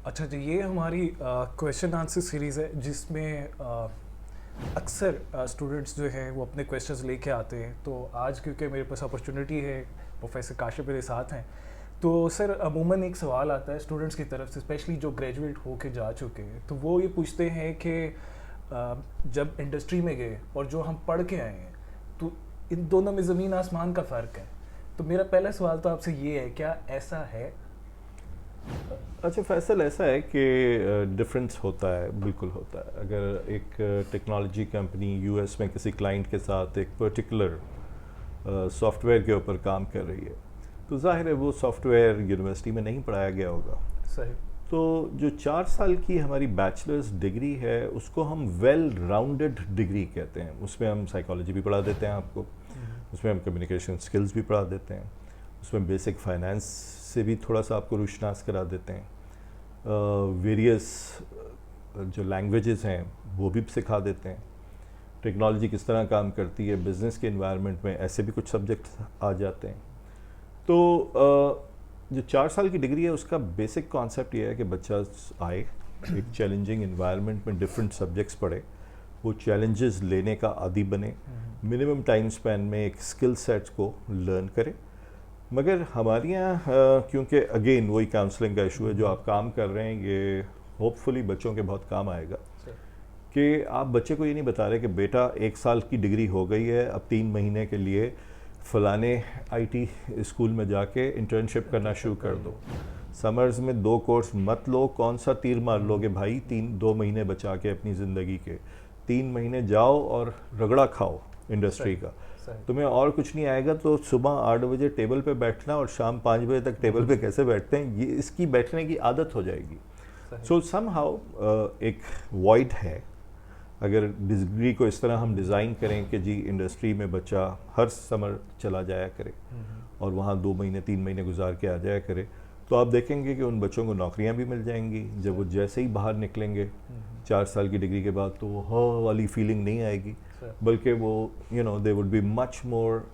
अच्छा जी, ये हमारी क्वेश्चन आंसर सीरीज़ है जिसमें अक्सर स्टूडेंट्स जो हैं वो अपने क्वेश्चंस लेके आते हैं। तो आज क्योंकि मेरे पास अपॉर्चुनिटी है, प्रोफेसर काशिफ मेरे साथ हैं, तो सर अमूमन एक सवाल आता है स्टूडेंट्स की तरफ से, स्पेशली जो ग्रेजुएट होके जा चुके हैं। तो वो ये पूछते हैं कि जब इंडस्ट्री में गए और जो हम पढ़ के आए हैं, तो इन दोनों में ज़मीन आसमान का फ़र्क है। तो मेरा पहला सवाल तो आपसे ये है, क्या ऐसा है? अच्छा फैसल, ऐसा है कि डिफरेंस होता है, बिल्कुल होता है। अगर एक टेक्नोलॉजी कंपनी यूएस में किसी क्लाइंट के साथ एक पर्टिकुलर सॉफ्टवेयर के ऊपर काम कर रही है, तो जाहिर है वो सॉफ्टवेयर यूनिवर्सिटी में नहीं पढ़ाया गया होगा। सही। तो जो 4 साल की हमारी बैचलर्स डिग्री है उसको हम वेल राउंडेड डिग्री कहते हैं। उसमें हम साइकोलॉजी भी पढ़ा देते हैं आपको, उसमें हम कम्युनिकेशन स्किल्स भी पढ़ा देते हैं, उसमें बेसिक फाइनेंस से भी थोड़ा सा आपको रुशनास करा देते हैं, वेरियस जो लैंग्वेजेस हैं वो भी सिखा देते हैं, टेक्नोलॉजी किस तरह काम करती है बिज़नेस के इन्वायरमेंट में, ऐसे भी कुछ सब्जेक्ट्स आ जाते हैं। तो जो 4 साल की डिग्री है उसका बेसिक कॉन्सेप्ट ये है कि बच्चा आए, एक चैलेंजिंग इन्वायरमेंट में डिफरेंट सब्जेक्ट्स पढ़े, वो चैलेंजेस लेने का आदी बने, मिनिमम टाइम स्पैन में एक स्किल सेट को लर्न करे। मगर हमारे यहाँ क्योंकि अगेन वही काउंसलिंग का इशू है, जो आप काम कर रहे हैं ये होपफुली बच्चों के बहुत काम आएगा, कि आप बच्चे को ये नहीं बता रहे कि बेटा 1 साल की डिग्री हो गई है, अब 3 महीने के लिए फ़लाने आईटी स्कूल में जाके इंटर्नशिप करना शुरू कर दो। समर्स में 2 कोर्स मत लो, कौन सा तीर मार लोगे भाई, 2 महीने बचा के अपनी ज़िंदगी के। 3 महीने जाओ और रगड़ा खाओ इंडस्ट्री का, तुम्हें और कुछ नहीं आएगा। तो सुबह 8 बजे टेबल पे बैठना और शाम 5 बजे तक टेबल पे कैसे बैठते हैं, ये इसकी बैठने की आदत हो जाएगी। सो समहाउ एक वॉइड है। अगर डिग्री को इस तरह हम डिज़ाइन करें कि जी इंडस्ट्री में बच्चा हर समर चला जाया करे और वहाँ 2 महीने 3 महीने गुजार के आ जाया करे, तो आप देखेंगे कि उन बच्चों को नौकरियाँ भी मिल जाएंगी। जब वो जैसे ही बाहर निकलेंगे 4 साल की डिग्री के बाद, तो वो हाँ वाली फीलिंग नहीं आएगी, बल्कि वो they would be much more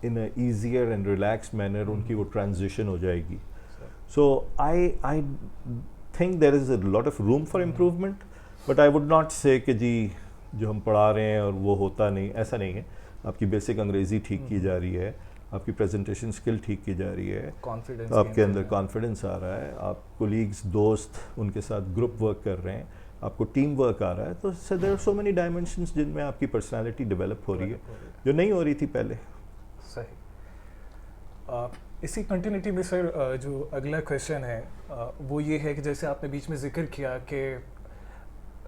in a easier and relax manner, उनकी वो ट्रांजिशन हो जाएगी। So I think there is a lot of room for improvement, but I would not say कि जी जो हम पढ़ा रहे हैं और वो होता नहीं, ऐसा नहीं है। आपकी बेसिक अंग्रेज़ी ठीक की जा रही है, आपकी प्रेजेंटेशन स्किल ठीक की जा रही है, कॉन्फिडेंस आपके अंदर कॉन्फिडेंस आ रहा है, आप कोलीग्स दोस्त उनके साथ ग्रुप वर्क कर रहे हैं, आपको टीम वर्क आ रहा है। तो there are so many dimensions जिनमें आपकी पर्सनालिटी डेवलप हो रही है, जो नहीं हो रही थी पहले। सही। इसी कंटिन्यूटी में सर, जो अगला क्वेश्चन है वो ये है कि जैसे आपने बीच में जिक्र किया कि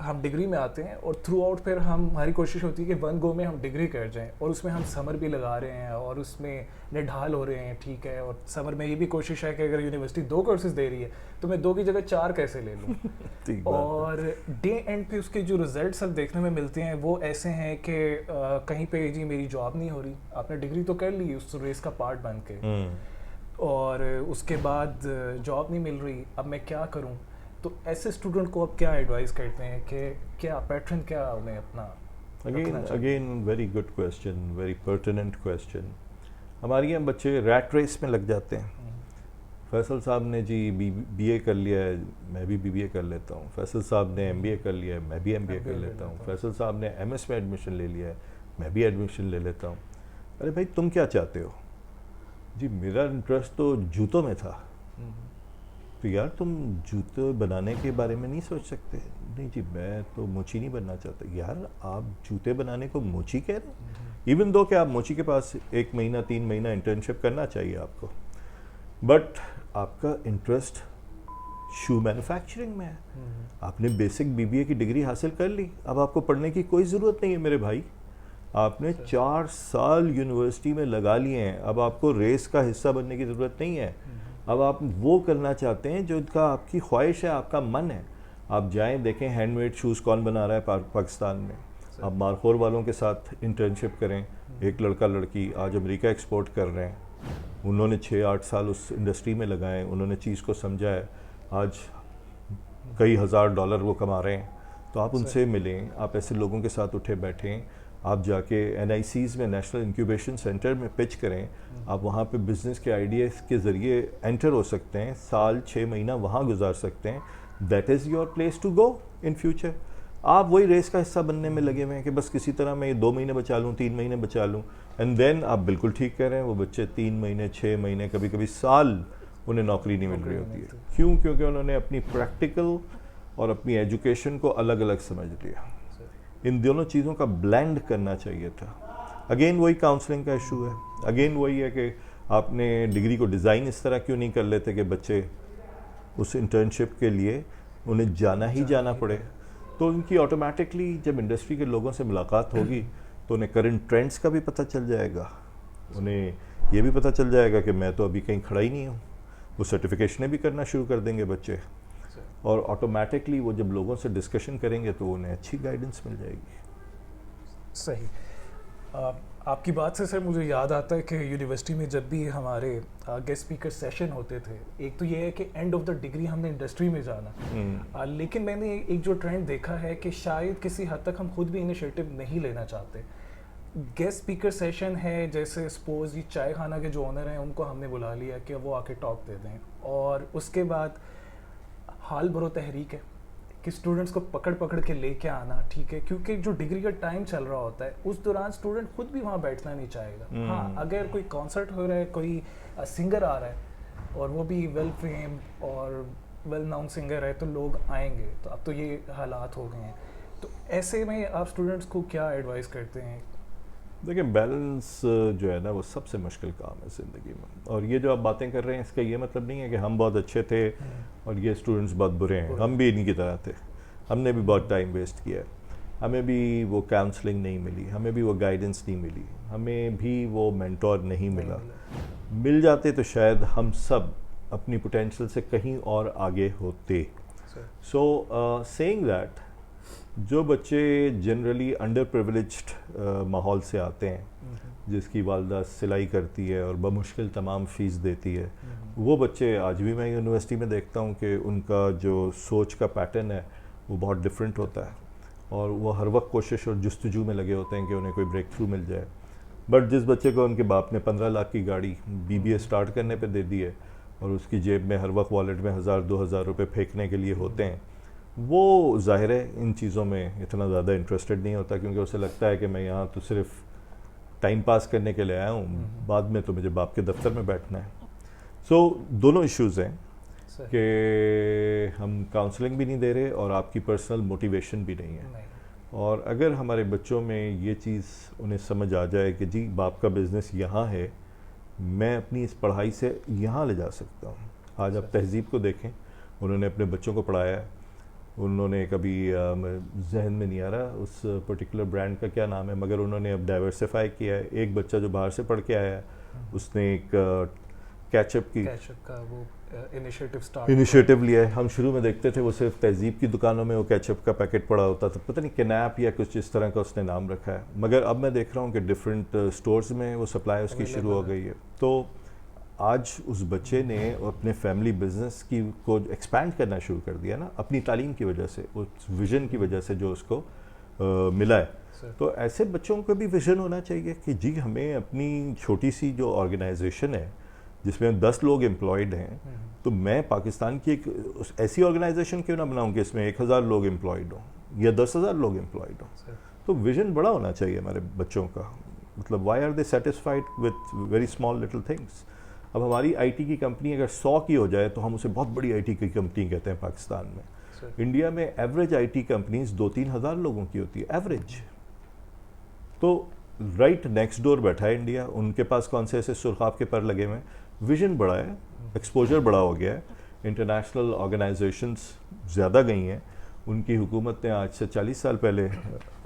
हम डिग्री में आते हैं और थ्रू आउट फिर हमारी कोशिश होती है कि वन गो में हम डिग्री कर जाएं, और उसमें हम समर भी लगा रहे हैं और उसमें निढाल हो रहे हैं, ठीक है। और समर में ये भी कोशिश है कि अगर यूनिवर्सिटी 2 कोर्सेज दे रही है तो मैं 2 की जगह 4 कैसे ले लूँ। और डे एंड पे उसके जो रिजल्ट अब देखने में मिलते हैं वो ऐसे हैं कि कहीं पे जी मेरी जॉब नहीं हो रही, आपने डिग्री तो कर ली उस रेस का पार्ट बन के, और उसके बाद जॉब नहीं मिल रही, अब मैं क्या करूँ। तो ऐसे स्टूडेंट को आप क्या एडवाइस करते हैं कि क्या पैटर्न क्या उन्हें अपना again very good question, very pertinent question. हमारे यहाँ बच्चे रैट रेस में लग जाते हैं। फैसल साहब ने जी बीए कर लिया है, मैं भी बीबीए कर लेता हूँ। फैसल साहब ने एमबीए कर लिया है, मैं भी एमबीए कर लेता हूँ। फैसल साहब ने एमएस में एडमिशन ले लिया है, मैं भी एडमिशन ले लेता हूँ। अरे भाई तुम क्या चाहते हो? जी मेरा इंटरेस्ट तो जूतों में था। तो यार तुम जूते बनाने के बारे में नहीं सोच सकते? नहीं जी मैं तो मोची नहीं बनना चाहता। यार आप जूते बनाने को मोची कह रहे हैं? इवन दो कि आप मोची के पास 1 महीना 3 महीना इंटर्नशिप करना चाहिए आपको, बट आपका इंटरेस्ट शू मैन्युफैक्चरिंग में है। आपने बेसिक बीबीए की डिग्री हासिल कर ली, अब आपको पढ़ने की कोई ज़रूरत नहीं है मेरे भाई। आपने 4 साल यूनिवर्सिटी में लगा लिए हैं, अब आपको रेस का हिस्सा बनने की ज़रूरत नहीं है। अब आप वो करना चाहते हैं जो इनका आपकी ख्वाहिश है, आपका मन है। आप जाएं देखें हैंडमेड शूज़ कौन बना रहा है पाकिस्तान में। आप मारखोर वालों के साथ इंटर्नशिप करें। एक लड़का लड़की आज अमेरिका एक्सपोर्ट कर रहे हैं, उन्होंने 6-8 साल उस इंडस्ट्री में लगाए, उन्होंने चीज़ को समझा है, आज कई हज़ार डॉलर वो कमा रहे हैं। तो आप उनसे मिलें, आप ऐसे लोगों के साथ उठे बैठें, आप जाके NICs में नेशनल इंक्यूबेशन सेंटर में पिच करें। आप वहाँ पे बिज़नेस के आइडियाज़ के ज़रिए एंटर हो सकते हैं, साल 6 महीना वहाँ गुजार सकते हैं। That is your place to go in future. आप वही रेस का हिस्सा बनने में लगे हुए हैं कि बस किसी तरह मैं 2 महीने बचा लूँ, 3 महीने बचा लूँ, एंड देन आप बिल्कुल ठीक कह रहे हैं, वो बच्चे 3 महीने, 6 महीने, कभी कभी साल उन्हें नौकरी नहीं मिल रही होती है। क्यों? क्योंकि उन्होंने अपनी प्रैक्टिकल और अपनी एजुकेशन को अलग अलग समझ लिया। इन दोनों चीज़ों का ब्लेंड करना चाहिए था। अगेन वही काउंसलिंग का इशू है, अगेन वही है कि आपने डिग्री को डिज़ाइन इस तरह क्यों नहीं कर लेते कि बच्चे उस इंटर्नशिप के लिए उन्हें जाना ही जाना पड़े। तो उनकी ऑटोमेटिकली जब इंडस्ट्री के लोगों से मुलाकात होगी तो उन्हें करंट ट्रेंड्स का भी पता चल जाएगा, उन्हें ये भी पता चल जाएगा कि मैं तो अभी कहीं खड़ा ही नहीं हूँ। वो सर्टिफिकेशनें भी करना शुरू कर देंगे बच्चे, और ऑटोमेटिकली वो जब लोगों से डिस्कशन करेंगे तो उन्हें अच्छी गाइडेंस मिल जाएगी। सही। आपकी बात से सर मुझे याद आता है कि यूनिवर्सिटी में जब भी हमारे गेस्ट स्पीकर सेशन होते थे, एक तो ये है कि एंड ऑफ द डिग्री हमने इंडस्ट्री में जाना, लेकिन मैंने एक जो ट्रेंड देखा है कि शायद किसी हद तक हम खुद भी इनिशिएटिव नहीं लेना चाहते। गेस्ट स्पीकर सेशन है, जैसे सपोज ये चाय खाना के जो ओनर हैं उनको हमने बुला लिया कि वो आके टॉक दे दें, और उसके बाद हाल भरो तहरीक है कि स्टूडेंट्स को पकड़ पकड़ के लेके आना, ठीक है, क्योंकि जो डिग्री का टाइम चल रहा होता है उस दौरान स्टूडेंट खुद भी वहाँ बैठना नहीं चाहेगा। हाँ, अगर कोई कॉन्सर्ट हो रहा है, कोई सिंगर आ रहा है और वो भी वेल फेम्ड और वेल नाउन सिंगर है तो लोग आएंगे। तो अब तो ये हालात हो गए हैं, तो ऐसे में आप स्टूडेंट्स को क्या एडवाइस करते हैं? देखिए, बैलेंस जो है ना वो सबसे मुश्किल काम है ज़िंदगी में। और ये जो आप बातें कर रहे हैं इसका ये मतलब नहीं है कि हम बहुत अच्छे थे और ये स्टूडेंट्स बहुत बुरे हैं। हम भी इन्हीं की तरह थे, हमने भी बहुत टाइम वेस्ट किया, हमें भी वो काउंसलिंग नहीं मिली, हमें भी वो गाइडेंस नहीं मिली, हमें भी वो मेंटोर नहीं मिला। मिल जाते तो शायद हम सब अपनी पोटेंशियल से कहीं और आगे होते। सो सेइंग दैट, जो बच्चे जनरली अंडर प्रिविलेज्ड माहौल से आते हैं, जिसकी वालदा सिलाई करती है और बमुश्किल तमाम फ़ीस देती है, वो बच्चे आज भी मैं यूनिवर्सिटी में देखता हूँ कि उनका जो सोच का पैटर्न है वो बहुत डिफरेंट होता है, और वो हर वक्त कोशिश और जुस्तजू में लगे होते हैं कि उन्हें कोई ब्रेक थ्रू मिल जाए। बट जिस बच्चे को उनके बाप ने 15 लाख की गाड़ी BBA स्टार्ट करने पे दे दी है और उसकी जेब में हर वक्त वॉलेट में 1000-2000 रुपये फेंकने के लिए होते हैं, वो ज़ाहिर है इन चीज़ों में इतना ज़्यादा इंटरेस्टेड नहीं होता, क्योंकि उसे लगता है कि मैं यहाँ तो सिर्फ टाइम पास करने के लिए आया हूँ, बाद में तो मुझे बाप के दफ्तर में बैठना है। सो दोनों इश्यूज़ हैं कि हम काउंसलिंग भी नहीं दे रहे और आपकी पर्सनल मोटिवेशन भी नहीं है। और अगर हमारे बच्चों में ये चीज़ उन्हें समझ आ जाए कि जी बाप का बिज़नेस यहाँ है, मैं अपनी इस पढ़ाई से यहाँ ले जा सकता हूँ। आज आप तहज़ीब को देखें, उन्होंने अपने बच्चों को पढ़ाया है, उन्होंने कभी जहन में नहीं आ रहा उस पर्टिकुलर ब्रांड का क्या नाम है, मगर उन्होंने अब डाइवर्सिफाई किया है। एक बच्चा जो बाहर से पढ़ के आया है उसने एक कैचअप का वो इनिशिएटिव लिया है। हम शुरू में देखते थे वो सिर्फ तहज़ीब की दुकानों में वो कैचअप का पैकेट पड़ा होता था, पता नहीं किनैप या कुछ इस तरह का उसने नाम रखा है, मगर अब मैं देख रहा हूँ कि डिफरेंट स्टोर्स में वो सप्लाई उसकी शुरू हो गई है। तो आज उस बच्चे ने अपने फैमिली बिजनेस की को एक्सपैंड करना शुरू कर दिया ना, अपनी तालीम की वजह से, उस विज़न की वजह से जो उसको मिला है। तो ऐसे बच्चों को भी विज़न होना चाहिए कि जी हमें अपनी छोटी सी जो ऑर्गेनाइजेशन है जिसमें 10 लोग एम्प्लॉयड हैं, तो मैं पाकिस्तान की एक ऐसी ऑर्गेनाइजेशन क्यों ना बनाऊं कि इसमें 1000 लोग एम्प्लॉयड हों या 10,000 लोग एम्प्लॉयड हों। तो विज़न बड़ा होना चाहिए हमारे बच्चों का, मतलब why are they satisfied with very small little things. अब हमारी आईटी की कंपनी अगर 100 की हो जाए तो हम उसे बहुत बड़ी आईटी की कंपनी कहते हैं पाकिस्तान में। इंडिया में एवरेज आईटी कंपनीज 2-3 हज़ार लोगों की होती है एवरेज। तो राइट नेक्स्ट डोर बैठा है इंडिया, उनके पास कौन से ऐसे सुरखाब के पर लगे हुए हैं, विजन बड़ा है, एक्सपोजर बड़ा हो गया है, इंटरनेशनल ऑर्गेनाइजेशंस ज़्यादा गई हैं। उनकी हुकूमत ने आज से 40 साल पहले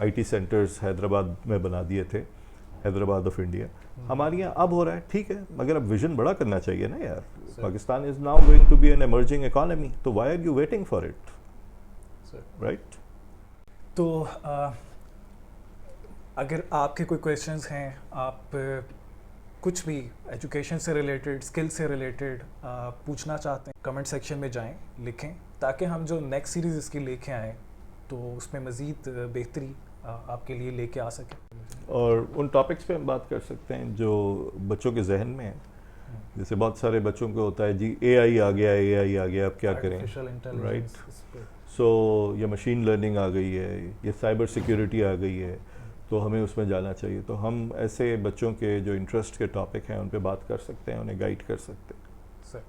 आईटी सेंटर्स हैदराबाद में बना दिए थे, हैदराबाद ऑफ इंडिया। हमारे यहाँ अब हो रहा है, ठीक है, मगर अब विजन बड़ा करना चाहिए ना यार। Pakistan is now going to be an emerging economy, तो why are you waiting for it, right? तो अगर आपके कोई क्वेश्चंस हैं, आप कुछ भी एजुकेशन से रिलेटेड, स्किल से रिलेटेड पूछना चाहते हैं, कमेंट सेक्शन में जाएं, लिखें, ताकि हम जो नेक्स्ट सीरीज़ इसकी लेके आएँ तो उसमें मज़ीद बेहतरी आपके लिए लेके आ सके। और उन टॉपिक्स पे हम बात कर सकते हैं जो बच्चों के जहन में है। जैसे बहुत सारे बच्चों को होता है जी एआई आ गया अब क्या करें, आर्टिफिशियल इंटेलिजेंस, राइट। सो ये मशीन लर्निंग आ गई है, ये साइबर सिक्योरिटी आ गई है, तो हमें उसमें जाना चाहिए। तो हम ऐसे बच्चों के जो इंटरेस्ट के टॉपिक हैं उन पे बात कर सकते हैं, उन्हें गाइड कर सकते हैं। सर